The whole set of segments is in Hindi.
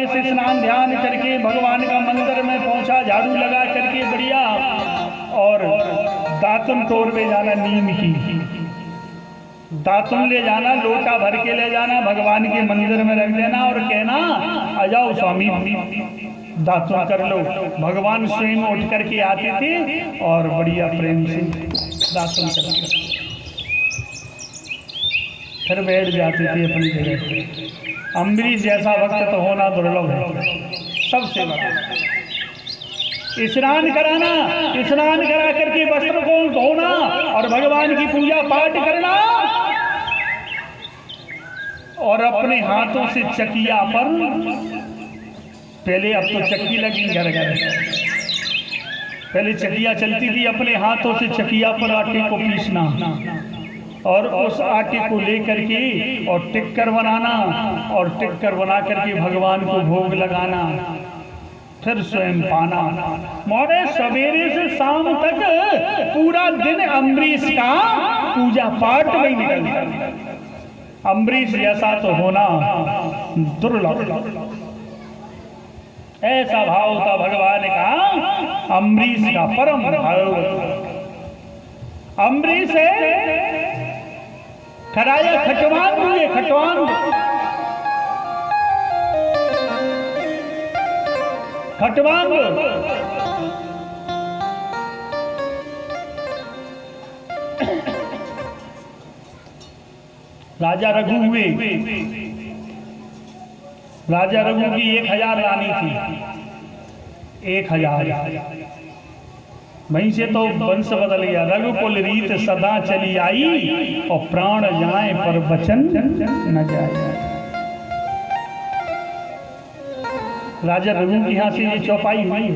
आगे से स्नान ध्यान करके भगवान का मंदिर में पहुंचा, झाड़ू लगा करके बढ़िया, और दातुन तोड़ में जाना, नीम की दातुन ले जाना, लोटा भर के ले जाना, भगवान के मंदिर में रख देना और कहना आ जाओ स्वामी दातुन कर लो। भगवान स्वयं उठ करके आते थे और बढ़िया प्रेम से दातुन करके फिर बैठ जाते थे अपनी जगह पे। अम्बरीश जैसा भक्त तो होना दुर्लभ है, सबसे बड़ा। स्नान कराना, स्नान करा करके वस्त्र को धोना और भगवान की पूजा पाठ करना, और अपने हाथों से चकिया पर, पहले अब तो चक्की लगी घर घर, पहले चकिया चलती थी, अपने हाथों से चकिया पर आटे को पीसना और उस आटे को लेकर के और टिक्कर बनाना, और टिक्कर बना करके भगवान को भोग लगाना, फिर स्वयं पाना। मोरे सवेरे से शाम तक पूरा दिन अम्बरीश का पूजा पाठ में निकलता। अम्बरीश जैसा तो होना दुर्लभ, ऐसा भाव था भगवान का, अम्बरीश का परम भाव। अम्बरीश खराया खटवान हुए, खटवान खटवान राजा रघु हुए। राजा रघु की 1000 रानी थी, 1000। वहीं से तो वंश बदल गया। रघुकुल रीत सदा चली आई, और प्राण जाए पर वचन न जाए। राजा रघु की यहाँ से ये चौपाई हुई।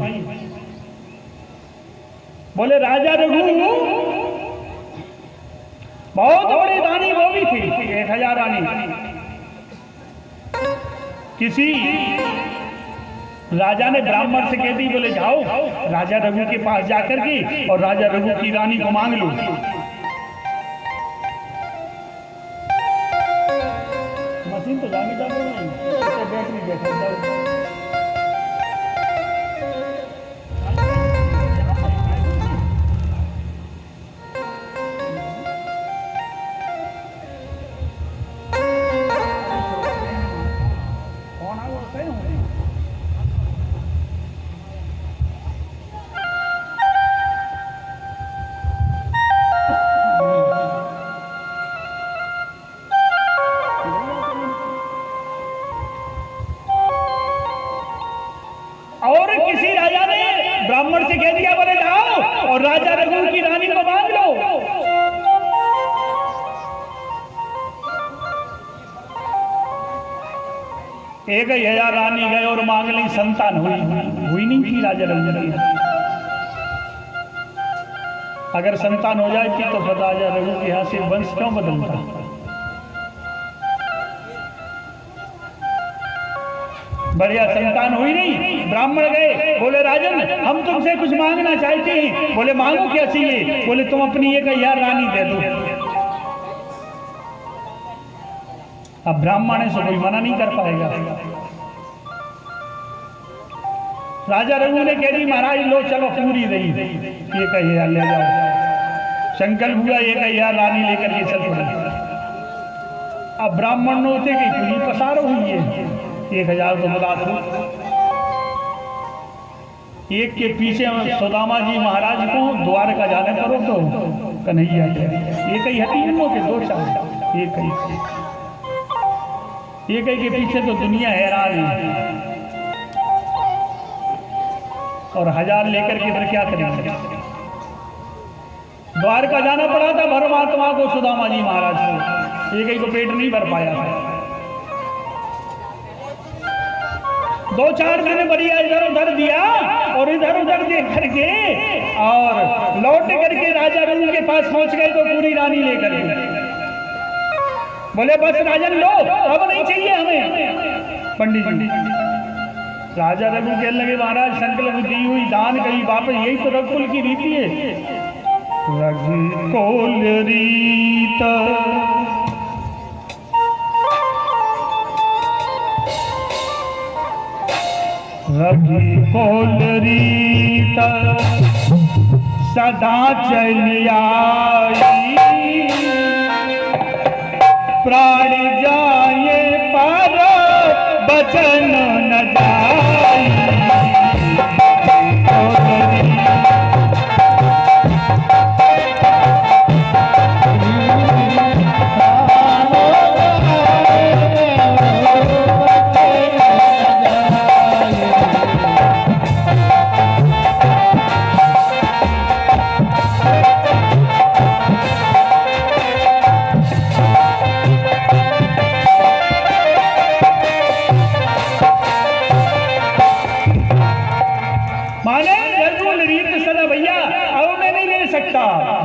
बोले राजा रघु बहुत बड़ी रानी वो भी थी, 1000 रानी। किसी राजा ने ब्राह्मण से कह दी, बोले जाओ राजा रघु के पास जाकर के और राजा रघु की रानी को मांग लो। मशीन तो जाने जा रही है, बैटरी बैठा एक 1000 रानी गए और मांग ली, संतान हुई नहीं थी राजा रघु की। अगर संतान हो जाए थी तो फिर राजा रघु के यहाँ से वंश क्यों बदलता। बढ़िया संतान हुई नहीं। ब्राह्मण गए, बोले राजन हम तुमसे कुछ मांगना चाहते हैं। बोले मांगो क्या चाहिए। बोले तुम अपनी 1000 रानी दे दो। अब ब्राह्मण से कोई मना नहीं कर पाएगा। राजा रघु ने कह दी महाराज लो चलो पूरी रही, 1000 ले जाओ। संकल्प हुआ 1000 रानी लेकर के चल पड़े। अब ब्राह्मण ने होते कि पूरी पसार हुई है, 1000 तो बता दो। एक के पीछे सुदामा जी महाराज को द्वारका जाने करो तो कन्हैया एक ही हटी, इन के 2 चार एक ही के पीछे तो दुनिया हैरान है। और 1000 लेकर के फिर क्या करेंगे। द्वारका जाना पड़ा था परमात्मा को, सुदामा जी महाराज को। एक ही को पेट नहीं भर पाया था। 2-4 दिन बढ़िया इधर उधर दिया और इधर उधर देख करके और लौट करके राजा रघु के पास पहुंच गए तो पूरी रानी लेकर के बोले बस राजन लो, अब नहीं चाहिए हमें। पंडित जी राजा रघु कहने लगे महाराज संकल्प दी हुई दान कहीं वापस, यही तो रघुकुल की रीति है। रघुकुल रीत रघी कोलरीत सदा चल आई, प्राण जाए पर बचन न जाई।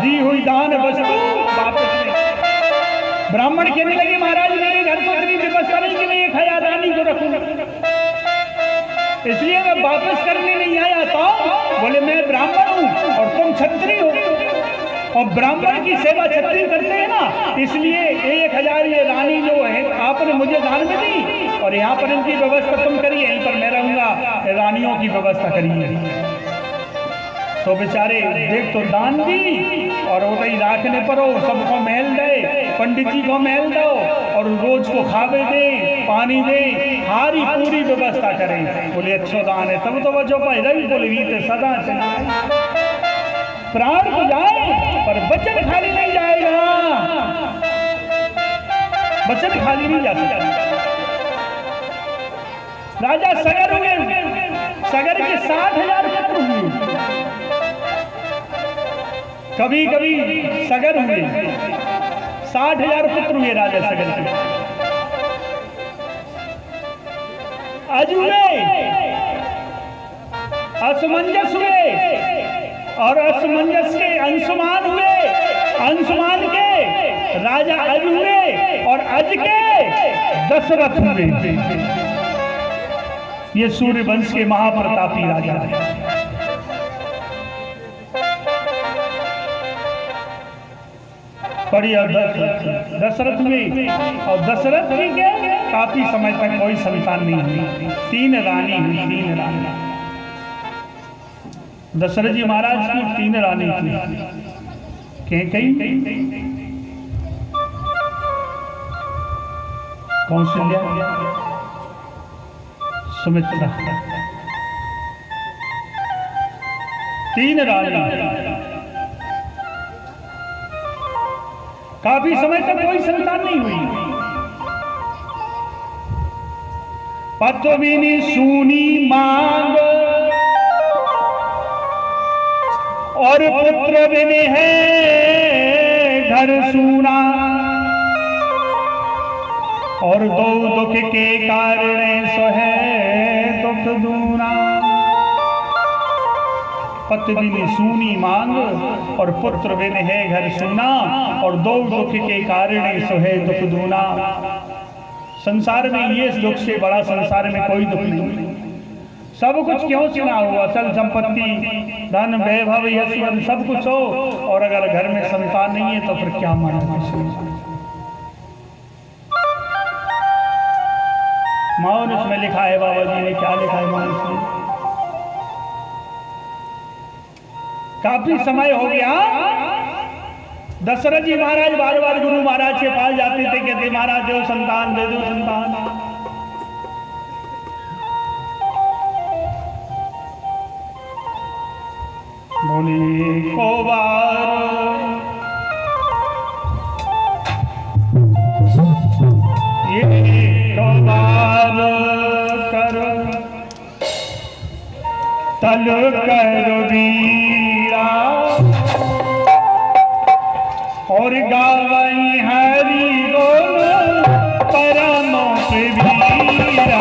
दी हुई दान वस्तु वापस नहीं। ब्राह्मण कहने लगे महाराज मेरे घर को इतनी व्यवस्था नहीं कि मैं एक खजादानी को रखूं, इसलिए मैं वापस करने नहीं आया। तो बोले मैं ब्राह्मण हूं और तुम क्षत्रिय हो, और ब्राह्मण की सेवा क्षत्रिय करते हैं ना, इसलिए 1000 ये रानी जो है आपने मुझे दान में दी, और यहाँ पर इनकी व्यवस्था तुम करिए, यहीं पर मैं रहूंगा, रानियों की व्यवस्था करिए। तो बेचारे देख तो दान दी और वो ही राखने पर हो, सबको महल दे, पंडित जी को महल दो और रोज को खावे दे, पानी दे, हारी पूरी व्यवस्था करें। बोले अच्छो दान है, तब तो बचो पाए रही बोले वीत सदा चलाए। प्राण तो जाए पर वचन खाली नहीं जाएगा, वचन खाली नहीं जा सकता। राजा सगर हुए, सगर के 60,000 पुत्र हुए, कभी कभी सगर हुए, 60,000 पुत्र हुए राजा सगर के। अजुए असमंजस हुए और असमंजस के अंशुमान हुए, अंशुमान के राजा अज हुए और अज के दशरथ हुए। ये सूर्य वंश के महाप्रतापी राजा है। बड़ी दशरथ हुई, और दशरथ जी के काफी समय तक कोई संतान नहीं हुई, 3 रानी हुई, 3 रानी। दशरथ जी महाराज की 3 रानी थी। कहीं कौशल्या, सुमित्रा, 3 रानी। काफी समय तक कोई संतान नहीं हुई। पद्मिनी सूनी मांग और पुत्र बिन है घर सूना, और दो दुख के कारण सो है दुख दूना। पत्नी सूनी मांग और पुत्र बिन है घर सूना, और 2 दुख के कारण सो है दुख दूना। संसार में ये दुख से बड़ा संसार में कोई दुख नहीं। सब कुछ क्यों चुना हो, असल संपत्ति, धन, वैभव, यश सब कुछ हो, और अगर घर में संतान नहीं है तो फिर क्या माना। मानस में लिखा है, बाबा जी ने क्या लिखा है मानस में? काफी समय हो गया। दशरथ जी महाराज बार बार गुरु महाराज के पास जाते थे, कहते महाराज दो संतान, दे दो संतान। बोले को बार ये को बार करो तल कर वीरा, और गावई हरि बोल परम वीरा।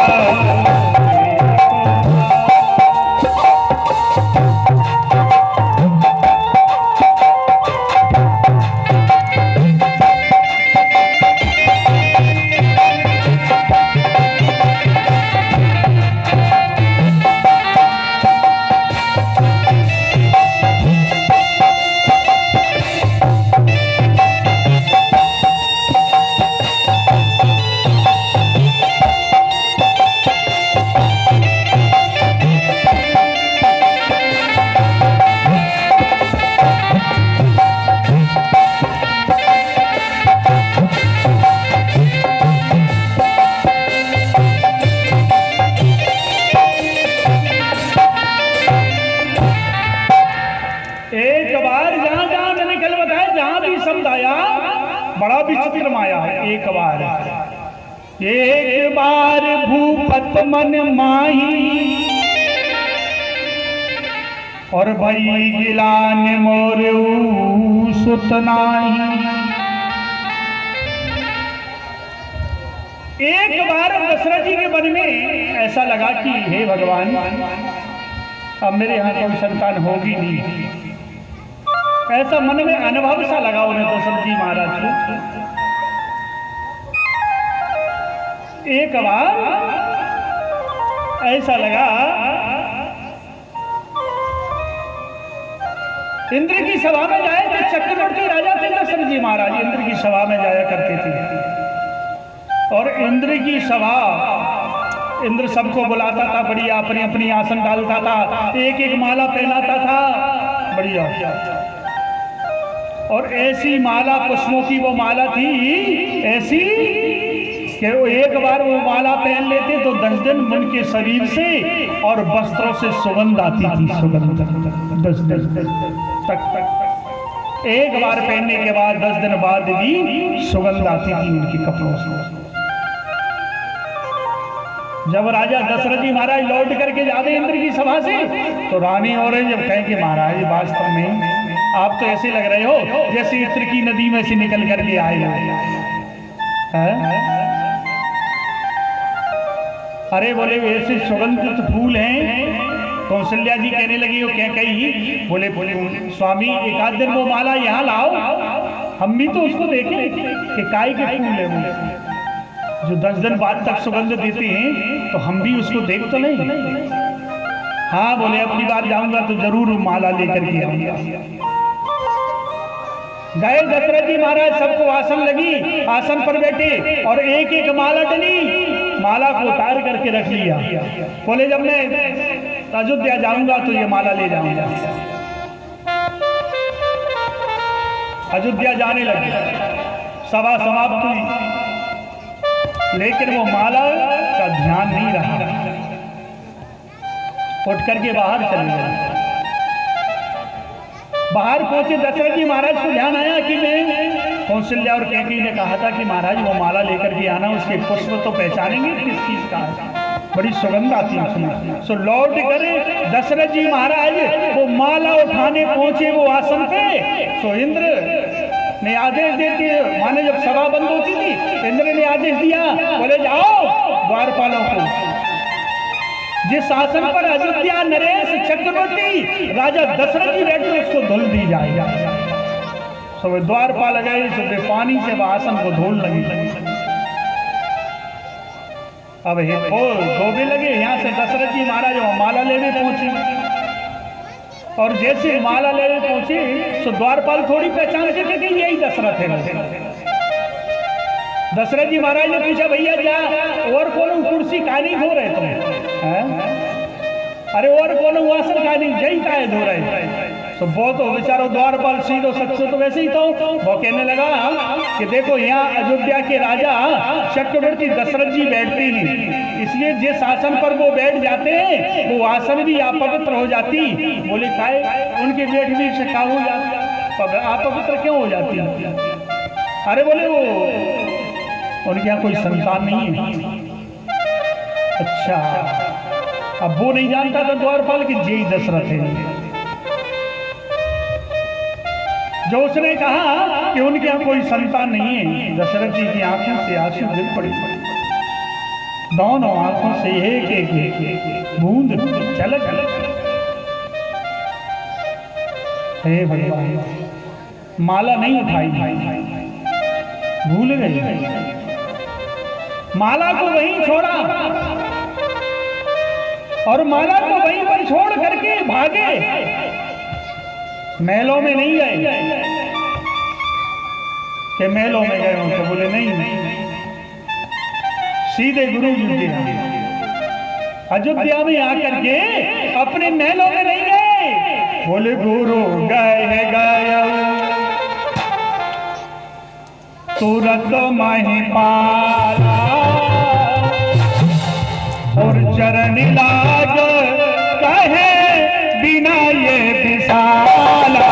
बड़ा विचित्र माया है। एक बार भूपत मन माही और भई गिलान मोर सुतनाही। एक बार दशरथ जी के मन में ऐसा लगा कि हे भगवान, अब मेरे यहाँ कोई संतान होगी नहीं। ऐसा मन में अनुभव सा लगा उन्हें दशरथ जी महाराज को। एक बार ऐसा लगा, इंद्र की सभा में जाए थे, चक्रवर्ती राजा थे दशरथ जी महाराज, इंद्र की सभा में जाया करते थे। और इंद्र की सभा, इंद्र सबको बुलाता था, बढ़िया अपनी अपनी आसन डालता था, एक एक माला पहनाता था, बढ़िया। और ऐसी माला, पुष्पों की वो माला थी ऐसी कि वो एक बार वो माला पहन लेते तो 10 दिन उनके शरीर से और वस्त्रों से सुगंध आती थी, सुगंध 10 दिन तक। एक बार पहनने के बाद 10 दिन बाद भी सुगंध आती थी उनके कपड़ों से। जब राजा दशरथ जी महाराज लौट करके जाते इंद्र की सभा से, तो रानी और जब कहें कि महाराज वास्तव में आप तो ऐसे लग रहे हो जैसे इत्र की नदी में से निकल करके आए हो। अरे बोले ऐसे सुगंधित फूल हैं। कौशल्या जी कहने लगी, वो क्या कही, बोले स्वामी एक आध दिन वो माला यहाँ लाओ, हम भी तो उसको देखें कि काय के फूल है वो जो 10 दिन बाद तक सुगंध देते हैं, तो हम भी उसको देख तो नहीं। हाँ बोले अपनी बार जाऊंगा तो जरूर माला लेकर के आऊंगा। गए दशरथ जी महाराज, सबको आसन लगी, आसन पर बैठे और एक एक माला डली, माला को उतार करके रख लिया। बोले जब मैं अयोध्या जाऊंगा तो ये माला ले जाऊंगा। अयोध्या जाने लगे, सभा समाप्त हुई, लेकिन वो माला का ध्यान नहीं रहा, उठ करके बाहर चले गए। बाहर पहुंचे दशरथ जी महाराज को ध्यान आया कि मैं, कौशल्या और कैकेयी ने कहा था कि महाराज वो माला लेकर के आना, उसके पुष्प तो पहचानेंगे किस चीज का है, बड़ी सुगंध आती है उसमें। सो लौट कर दशरथ जी महाराज वो माला उठाने पहुंचे वो आसन पे। सो इंद्र ने आदेश देते, माने जब सभा बंद होती थी, इंद्र ने आदेश दिया, बोले जाओ द्वारपालों को, जिस आसन पर अयोध्या नरेश चक्रवर्ती राजा दशरथ जी बैठे उसको धुल दी जाए। सब द्वारपाल गए, सब पानी से वह आसन को धोल लगे। अब धोबे लगे, यहाँ से दशरथ जी महाराज माला लेने पहुंचे, और जैसे माला लेने पहुंचे तो द्वारपाल थोड़ी पहचान के थे कि यही दशरथ है। दशरथ जी महाराज ने पूछा, भैया क्या और कौन कुर्सी का नहीं धो रहे तुम? अरे और कौन आसन का नहीं, जही का है धो रहे? तो वो तो बेचारो द्वारपाल सीधो सच्चो तो वैसे ही तो वो कहने लगा कि देखो यहाँ अयोध्या के राजा चक्रवर्ती दशरथ जी बैठते हैं, इसलिए जिस आसन पर वो बैठ जाते हैं वो आसन भी अपवित्र हो जाती। बोले काहे? उनके बैठने से क्या हो जाती, अपवित्र क्यों हो जाती? अरे बोले वो उनके यहाँ कोई संतान नहीं है। अच्छा, अब वो नहीं जानता था द्वारपाल कि जय दशरथ है। जो उसने कहा कि उनके यहाँ कोई संतान नहीं है, दशरथ जी की आंखों से आंसू गिर पड़े, दोनों आंखों से एक एक बूंद छलक। हे भगवान, माला नहीं उठाई, भूल गए, माला को वहीं छोड़ा और माला को वहीं पर छोड़ करके भागे, महलों में नहीं गए। कि महलों में गए हो तो बोले नहीं, सीधे गुरु जी के अयोध्या में आकर के अपने महलों में नहीं गए। बोले गुरु गए तुरंत महिपाला और चरण लाग कहे बिना ये विशाला।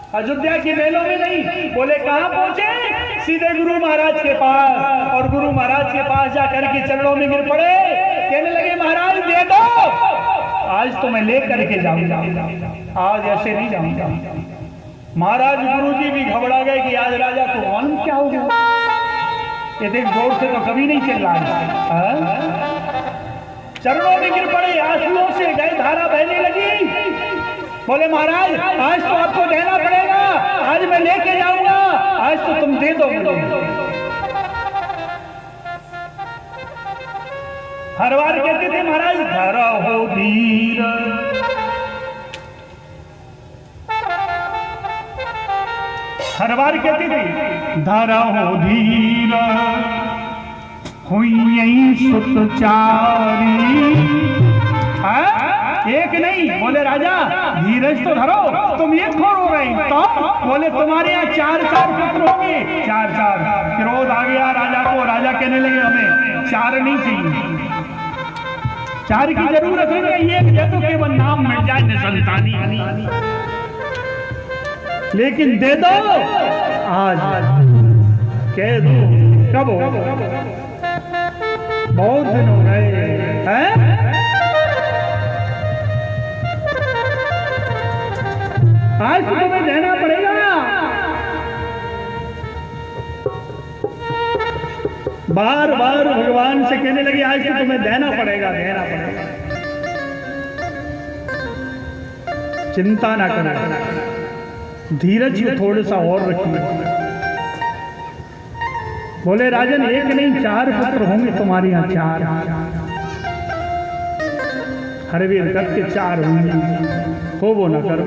अयोध्या के मेलों में नहीं। बोले कहाँ पहुंचे? सीधे गुरु महाराज के पास, और गुरु महाराज के पास जाकर के चरणों में गिर पड़े। कहने लगे महाराज दे दो, आज तो मैं लेकर के जाऊंगा, आज ऐसे नहीं जाऊंगा। महाराज गुरुजी भी घबरा गए कि आज राजा को मालूम क्या हो गया, ये देख जोर से तो कभी नहीं चिल्ला रहा। चरणों में गिर पड़े, आंसुओं से गए धारा बहने लगी। बोले महाराज आज तो आपको देना पड़ेगा, आज मैं लेके जाऊंगा, आज तो तुम दे दो। हर बार कहते थे महाराज धारा हो धीर, हर बार कहते थे धारा हो धीर, हुई सुतचारी। एक नहीं, बोले राजा धीरज तो धरो, तुम एक खोर हो गए तो? बोले तुम्हारे यहाँ चार चार पुत्र होंगे, चार चार। क्रोध आ गया राजा को, राजा कहने लगे हमें चार नहीं चाहिए, चार की जरूरत है, एक दे तो केवल नाम मिल जाए संतानी, लेकिन दे दो आज, कह दो कब हो, बहुत दिन हो गए हैं। आज तो तुम्हें देना पड़ेगा। बार बार भगवान से कहने लगे आज तो तुम्हें देना पड़ेगा, देना पड़ेगा। चिंता ना करना, धीरज को थोड़ा सा और रखिए। बोले राजन एक नहीं चार पुत्र होंगे तुम्हारे यहाँ, चार। हर वीर करके चार होंगे, हो वो न करो।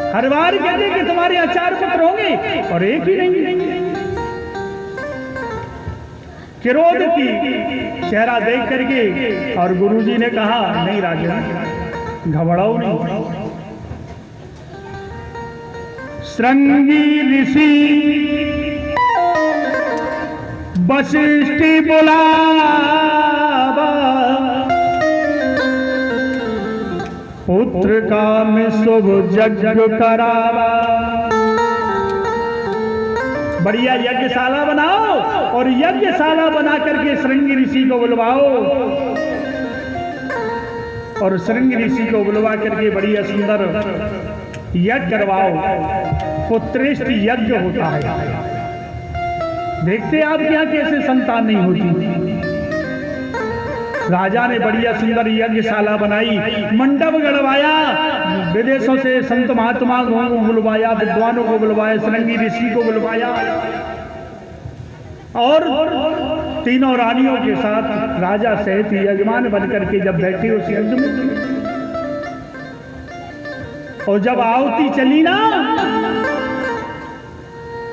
हर बार कहते कि तुम्हारे यहाँ चार पुत्र होंगे और एक ही नहीं। क्रोध की चेहरा देख करके और गुरुजी ने कहा नहीं राजन घबराओ नहीं। श्रृंगी ऋषि वशिष्ठ बुलावा, पुत्र का में शुभ यज्ञ करावा। बढ़िया यज्ञशाला बनाओ और यज्ञशाला बना करके श्रृंगी ऋषि को बुलवाओ, और श्रृंगी ऋषि को बुलवा करके बढ़िया सुंदर यज्ञ करवाओ। पुत्रेष्ठ यज्ञ होता है। देखते आप क्या कैसे संतान नहीं होती। राजा ने बढ़िया सुंदर यज्ञशाला बनाई, मंडप गड़वाया, विदेशों से संत महात्मा को बुलवाया, विद्वानों को बुलवाया, श्रृंगी ऋषि को बुलवाया, और तीनों रानियों के साथ राजा सहित यजमान बनकर के जब बैठे उस यज्ञ में, और जब आहुति चली ना,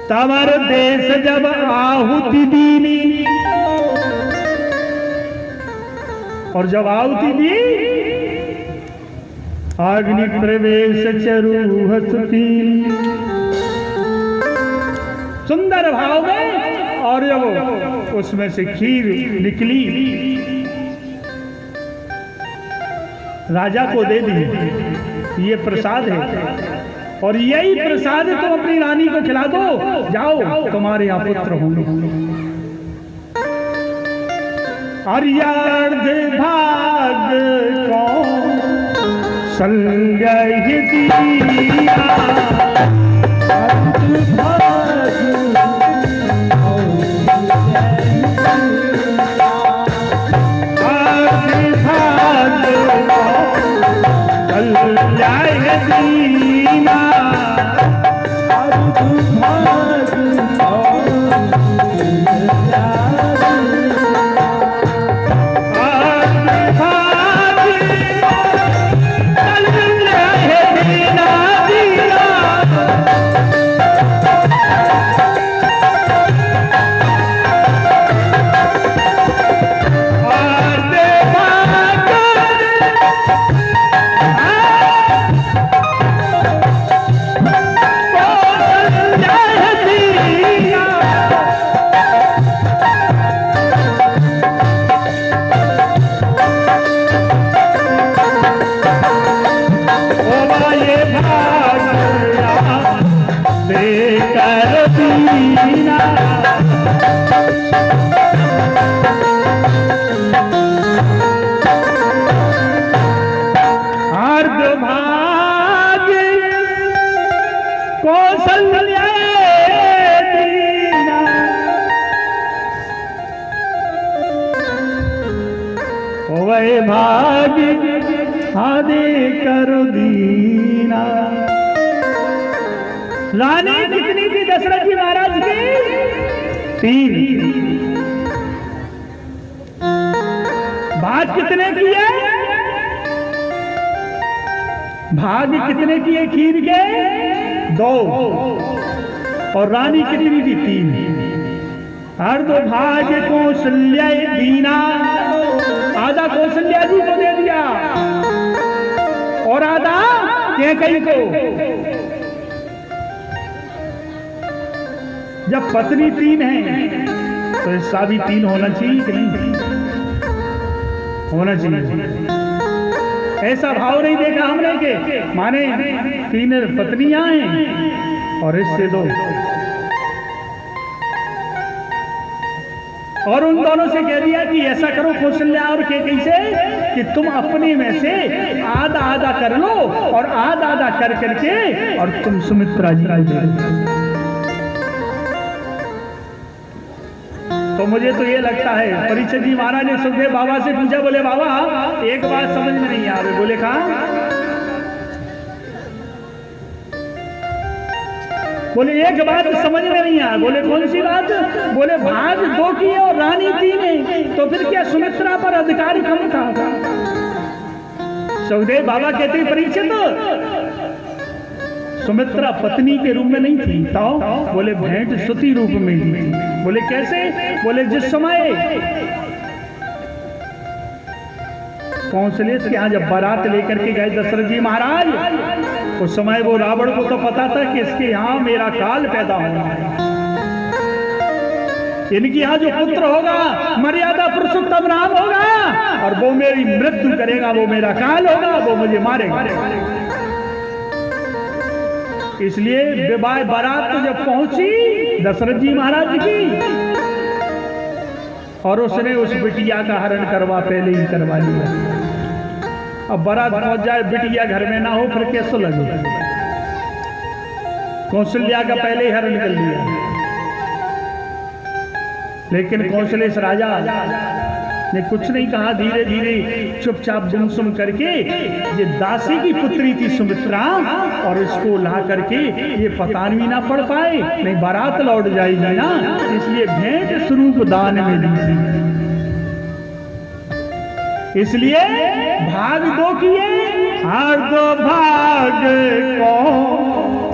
तवर देश जब आहुति दीनी, और जब आहुति दी अग्नि प्रवेश चरूहत की, सुंदर भाव में, और जब उसमें से खीर निकली राजा को दे दी, ये प्रसाद है, और यही प्रसाद तुम अपनी रानी को खिला दो, जाओ तुम्हारे यहाँ पुत्र होंगे। अर्यार्ध भाग को संजय दिया, दीना। हार्द भाग्य कौशल्या दीना। वै भाग्य आदे कर दीना। रानी कितनी थी दशरथ जी महाराज की? 3। भाग कितने किए? भाग कितने किए खीर के? 2। और रानी कितनी थी? 3। अर्ध भाग्य कौशल्या दीना। आधा कौशल्या जी को दे दिया और आधा कैकेयी को। जब पत्नी 3 है तो हिस्सा भी 3 होना चाहिए कि नहीं? होना चाहिए। ऐसा भाव नहीं देखा हमने के माने 3 पत्नियां हैं और इससे 2, और उन दोनों से कह दिया कि ऐसा करो कौशल्या और कैकेयी से कि तुम अपने में से आधा आधा कर लो और आधा आधा कर करके और तुम सुमित्रा जी को दे दो। तो मुझे तो ये लगता है परीक्षित जी महाराज ने सुखदेव बाबा से पूछा, बोले बाबा एक बात समझ में नहीं आ रही। बोले कहा? बोले एक बात समझ में नहीं आ। बोले कौन सी बात? बोले भाग 2 की और रानी 3 है, तो फिर क्या सुमित्रा पर अधिकार कम था? सुखदेव बाबा कहते परीक्षित सुमित्रा पत्नी के रूप में नहीं थी, तो बोले भेंट सुती रूप में थी। बोले कैसे? बोले जिस समय कौशलेश के यहाँ जब बारात लेकर के गए दशरथ जी महाराज, उस समय वो रावण को तो पता था कि इसके यहाँ मेरा काल पैदा होना है, इनके यहाँ जो पुत्र होगा मर्यादा पुरुषोत्तम राम होगा और वो मेरी मृत्यु करेगा, वो मेरा काल होगा, वो मुझे मारेगा। इसलिए विवाह बारात तो जब पहुंची दशरथ जी महाराज की और उसने उस बिटिया का हरण पहले ही करवा लिया। अब बारात पहुंच जाए, बिटिया घर में ना हो, फिर कैसे लगे? कौशल्या का पहले ही हरण कर लिया। लेकिन कौशलेश राजा ने कुछ नहीं कहा, धीरे धीरे चुपचाप गुमसुम करके, ये दासी की पुत्री थी सुमित्रा, और इसको ला करके ये पतान भी ना पड़ पाए, नहीं बारात लौट जाएगी ना, इसलिए भेंट स्वरूप दान में दी। इसलिए भाग 2 किए, हार्द भाग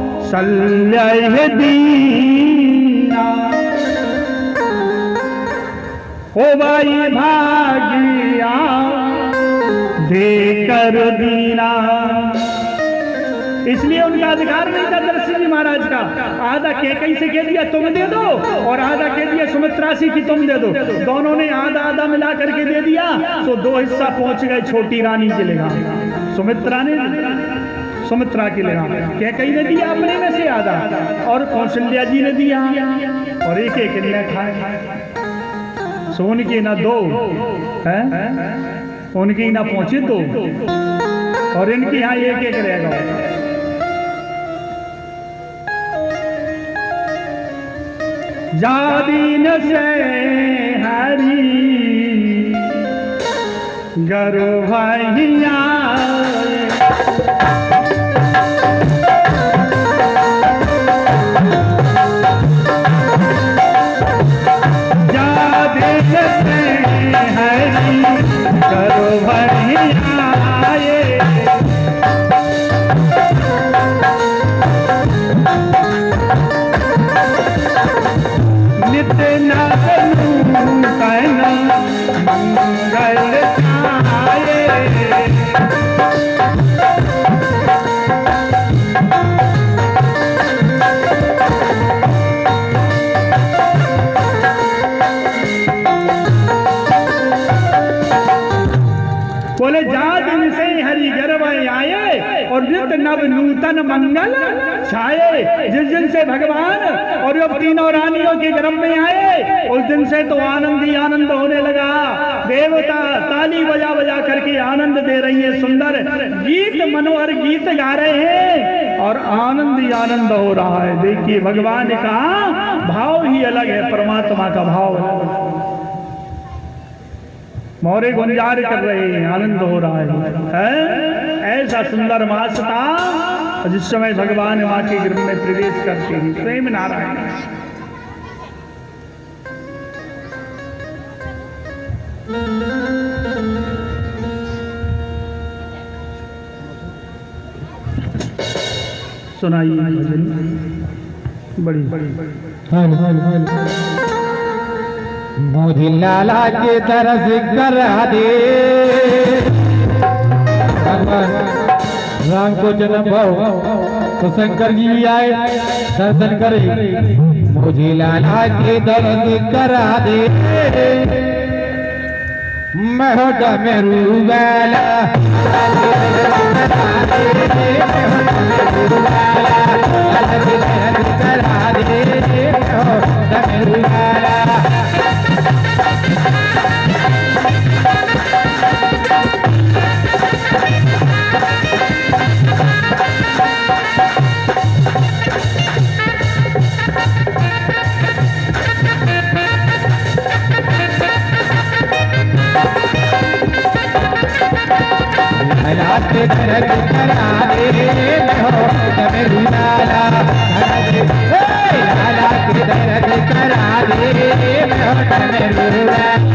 कौशल्या दीना। ओ भाई भागिया देकर दीना। इसलिए उनका अधिकार नहीं था दशरथ जी महाराज का। आधा कैकेयी से कह दिया तुम दे दो और आधा कह दिया सुमित्रा से कि तुम दे दो। दोनों ने आधा आधा मिला करके दे दिया, तो 2 हिस्सा पहुंच गए छोटी रानी के लिए। सुमित्रा के लिए कैकेयी ने दिया अपने में से आधा, और कौशल्या जी ने दिया, और एक एक ने खाए। सोन की ना 2 है, उनकी ना पहुंचे 2, और इनके यहाँ एक एक रहेगा। जादीन से हरी गर्भैया बोले जा दिन से हरि गर्भ आए और नित नव नूतन मंगल छाए। जिस दिन से भगवान और जब तीनों रानियों के गर्भ में आए उस दिन से तो आनंद ही आनंद होने लगा। देवता ताली बजा बजा करके आनंद दे रही है, सुंदर गीत मनोहर गीत गा रहे हैं और आनंद ही आनंद हो रहा है। देखिए भगवान का भाव ही अलग है, परमात्मा का भाव है। मोरे गुंजार कर रहे हैं, आनंद हो रहा है। ऐसा सुंदर मास था जिस समय भगवान मां के गर्भ में प्रवेश करते हैं। प्रेम नारायण सुनाइए भजन बड़ी मोदी लाला के तरस करा दे भगवान राम को जन्म भाव तो शंकर जी भी आए दर्शन करे। मुझे लाला के दर्द करा दे मैं हो डमरू वाला करा दे डमरू वाला। लाला के दर्द करा दे हो डमरू वाला। लाला के दर्द करा दे हो डमरू वाला।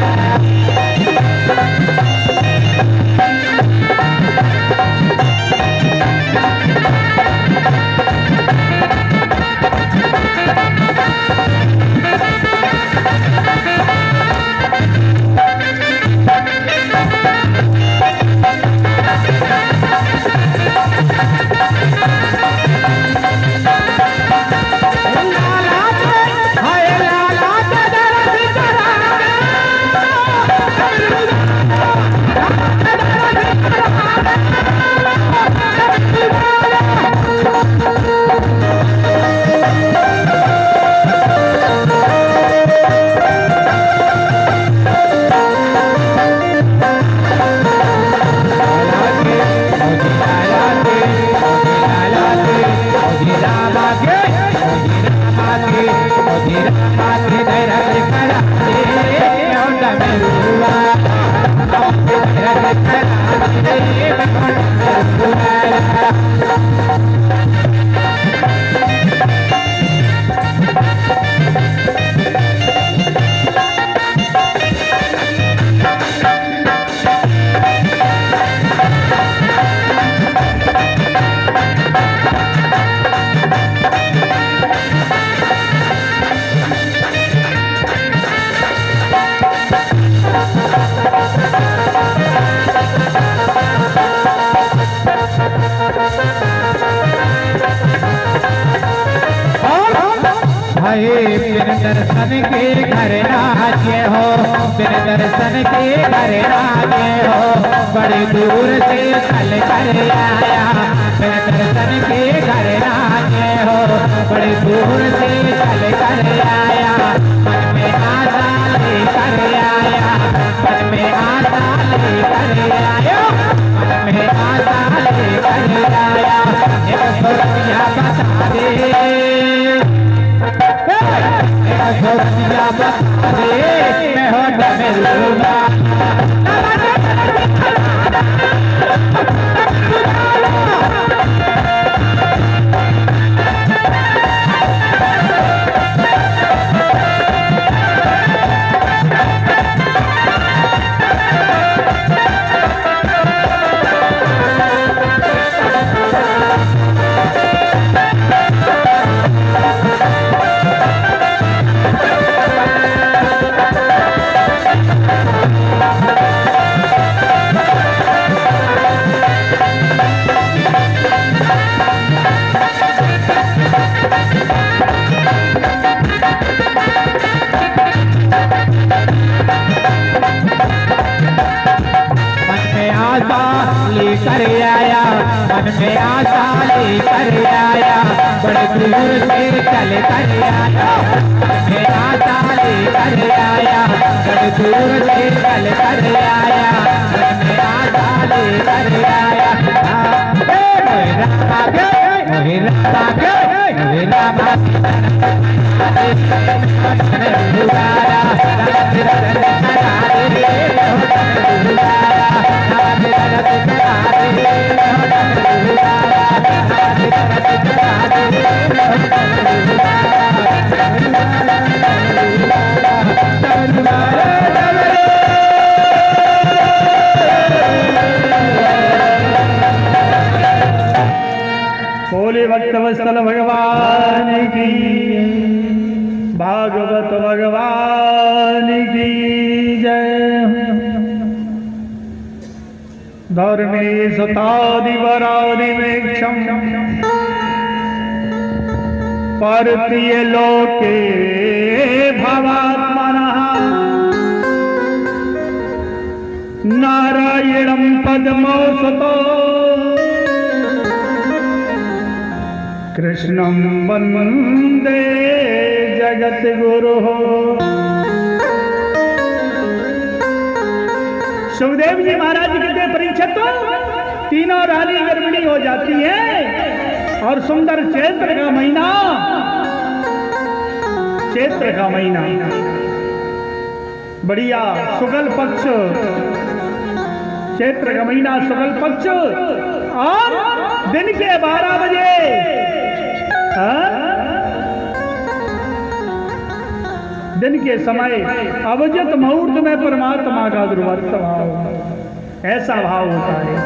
बिन दर्शन के घर नाचे हो, बिन दर्शन के घर नाचे हो, बड़ी दूर से चल कर आया। बिन दर्शन के घर नाचे हो, बड़ी दूर से चल कर आया। मन में आशा लेकर आया, मन में आशा लेकर आया, मन में आशा लेकर आया। एक सोचिया बता दे, सोचिया बता दे, मैं हो डमरूला। लेकर आया, मन में आशा लेकर आया। बड़े दूर से चल कर आया, में आशा लेकर आया, बड़ी दूर से चल कर आया, में आशा लेकर आया। मोहि रामा बोले भक्तवत्सल भगवान की, भागवत भगवान की जय। धर्मे सुतादिवरादिवेक्षम परतीय लोके भवात्मनः नारायणं पद्मोऽसतो कृष्णं वंदे जगद्गुरुः। सुखदेव जी महाराज कहते परीक्षित तो तीनों रानी गर्भिणी हो जाती है और सुंदर चैत्र का महीना, चैत्र का महीना बढ़िया शुक्ल पक्ष, चैत्र का महीना शुक्ल पक्ष और दिन के 12 बजे दिन के समय अवजत मुहूर्त में परमात्मा का ध्रुवत्व भाव, ऐसा भाव होता है।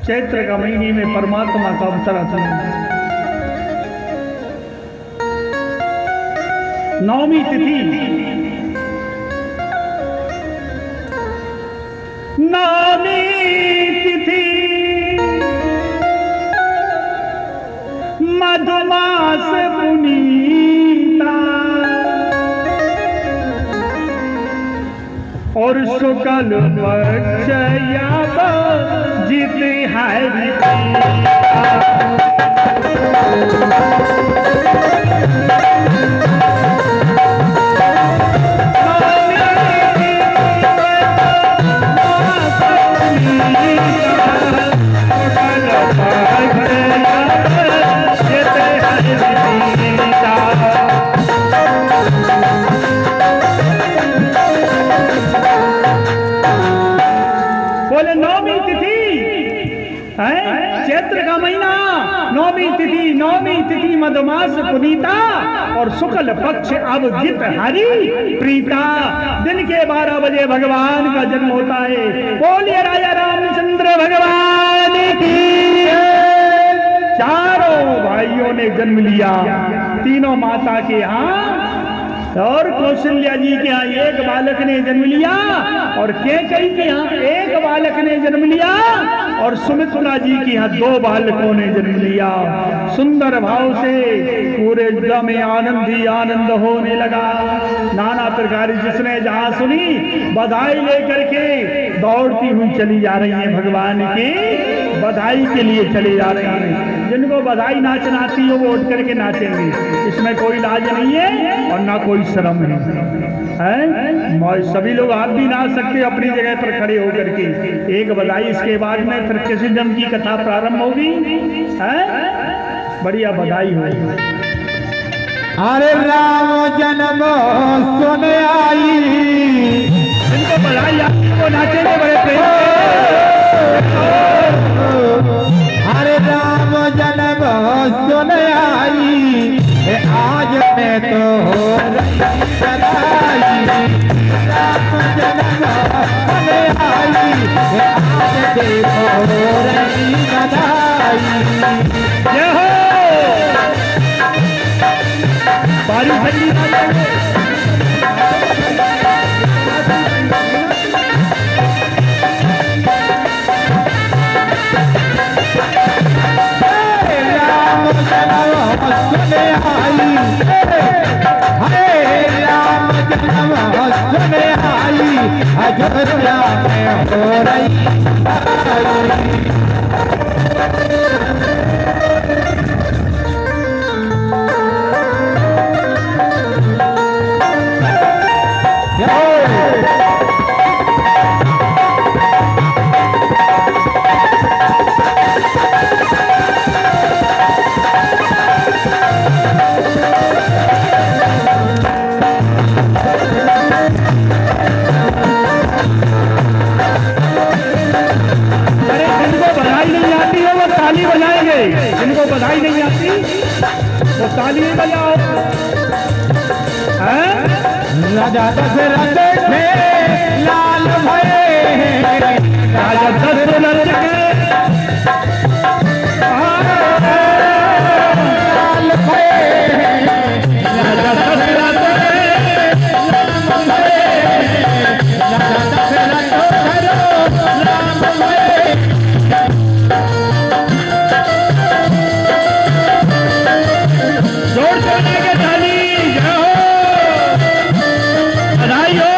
चैत्र का महीने में परमात्मा का अवसर आता है। नवमी तिथि, नवमी तिथि मधुमास पुनीता और शुक्ल पक्ष जित हरि बोले नवमी तिथि है, चैत्र का महीना, नवमी तिथि मधुमास पुनीता और शुक्ल पक्ष अवजित हरि प्रीता। दिन के 12 बजे भगवान का जन्म होता है। बोलिए राजा रामचंद्र भगवान की। चारों भाइयों ने जन्म लिया, तीनों माता के यहाँ और कौशल्या जी के यहाँ एक बालक ने जन्म लिया और कैकेयी के यहाँ एक बालक ने जन्म लिया और सुमित्रा जी के यहाँ 2 बालकों ने जन्म लिया। सुंदर भाव से पूरे युद्ध में आनंद ही आनंद होने लगा। नाना प्रकार जिसने जहाँ सुनी बधाई लेकर के दौड़ती हुई चली जा रही है, भगवान की बधाई के लिए चले जा रहे हैं। जिनको बधाई नाचना आती हो वो उठ करके नाचेंगे, इसमें कोई लाज नहीं है और ना कोई शर्म है। सभी लोग आप भी नाच सकते अपनी जगह पर खड़े होकर के। एक बधाई, इसके बाद में फिर किसी जन्म की कथा प्रारंभ होगी। बढ़िया बधाई हो। अरे राम जन्म सुन आई, इनको बधाई आपको नाचेंगे बड़े प्रेम। अरे राम जन्म सुन आई, आज मैं तो हो रही बधाई। राम जन्म सुन आई, आज देखो हो रही बधाई। जय हो। बारी सही सुन आई, हरे राम जन्म सुन आई अयोध्या में हो रही। ताली बजाएंगे, जिनको बधाई नहीं आती वो ताली बजाओ। राजा दशरथ के लाल भये, राजा दशरथ के लाल भये, राजा दशरथ राजा दशरथ राम भये। जोर से लेके ताली, जय हो, बधाई हो।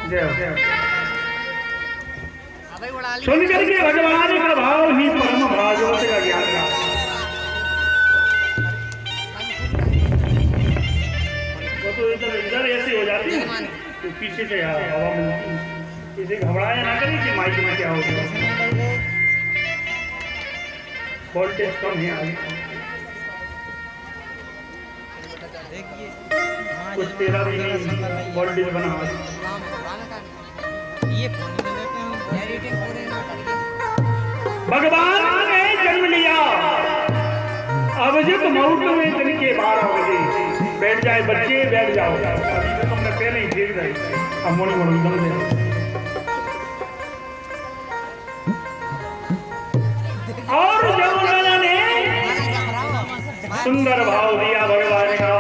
जय हो। सुन करके भगवान का भाव ही परम भागवत का ज्ञान का। वो तो इधर ऐसे हो जाती है तो पीछे से हवा मिलती, इसे घबराया ना करें कि माइक में क्या हो गया, वोल्टेज कम है आगे। कुछ तेरा भी नहीं वोल्टेज बना ये भगवान ने जन्म लिया अभिजित मुहूर्त में दिन के 12 बजे। बैठ जाए बच्चे, बैठ जाओ, अभी तो तुमने पहले ही देख रहे, अब मोड़ी मोड़ी बन गए। और जब उन्होंने सुंदर भाव दिया भगवान का,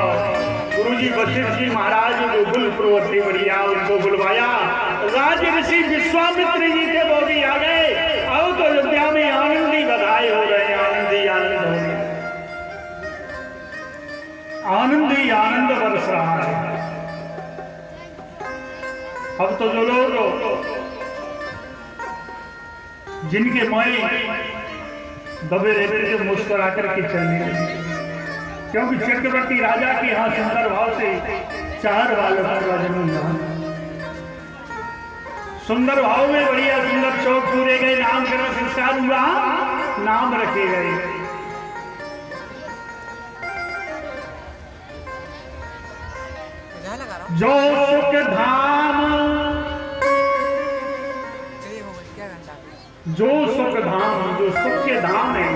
गुरुजी वशिष्ठ जी महाराज गोकुल प्रवर्ती बढ़िया उनको बुलवाया। राज ऋषि विश्वामित्र जी थे, वो भी आ गए। आओ तो अयोध्या में आनंदी बधाई हो रहे हैं, आनंदी आनंद हो रहे, आनंदी आनंद बरस रहा है। अब तो जो लोग जिनके मोए दबे रहते थे मुस्कुरा करके चलने लगे, क्योंकि चक्रवर्ती राजा के यहाँ सुंदर भाव से 4 बालकों का जन्म हुआ। सुंदर भाव में बढ़िया सुंदर चौक पूरे गए, नामकरण संस्कार हुआ, नाम रखे गए। जो सुख धाम, जो सुख धाम, जो सुख के धाम है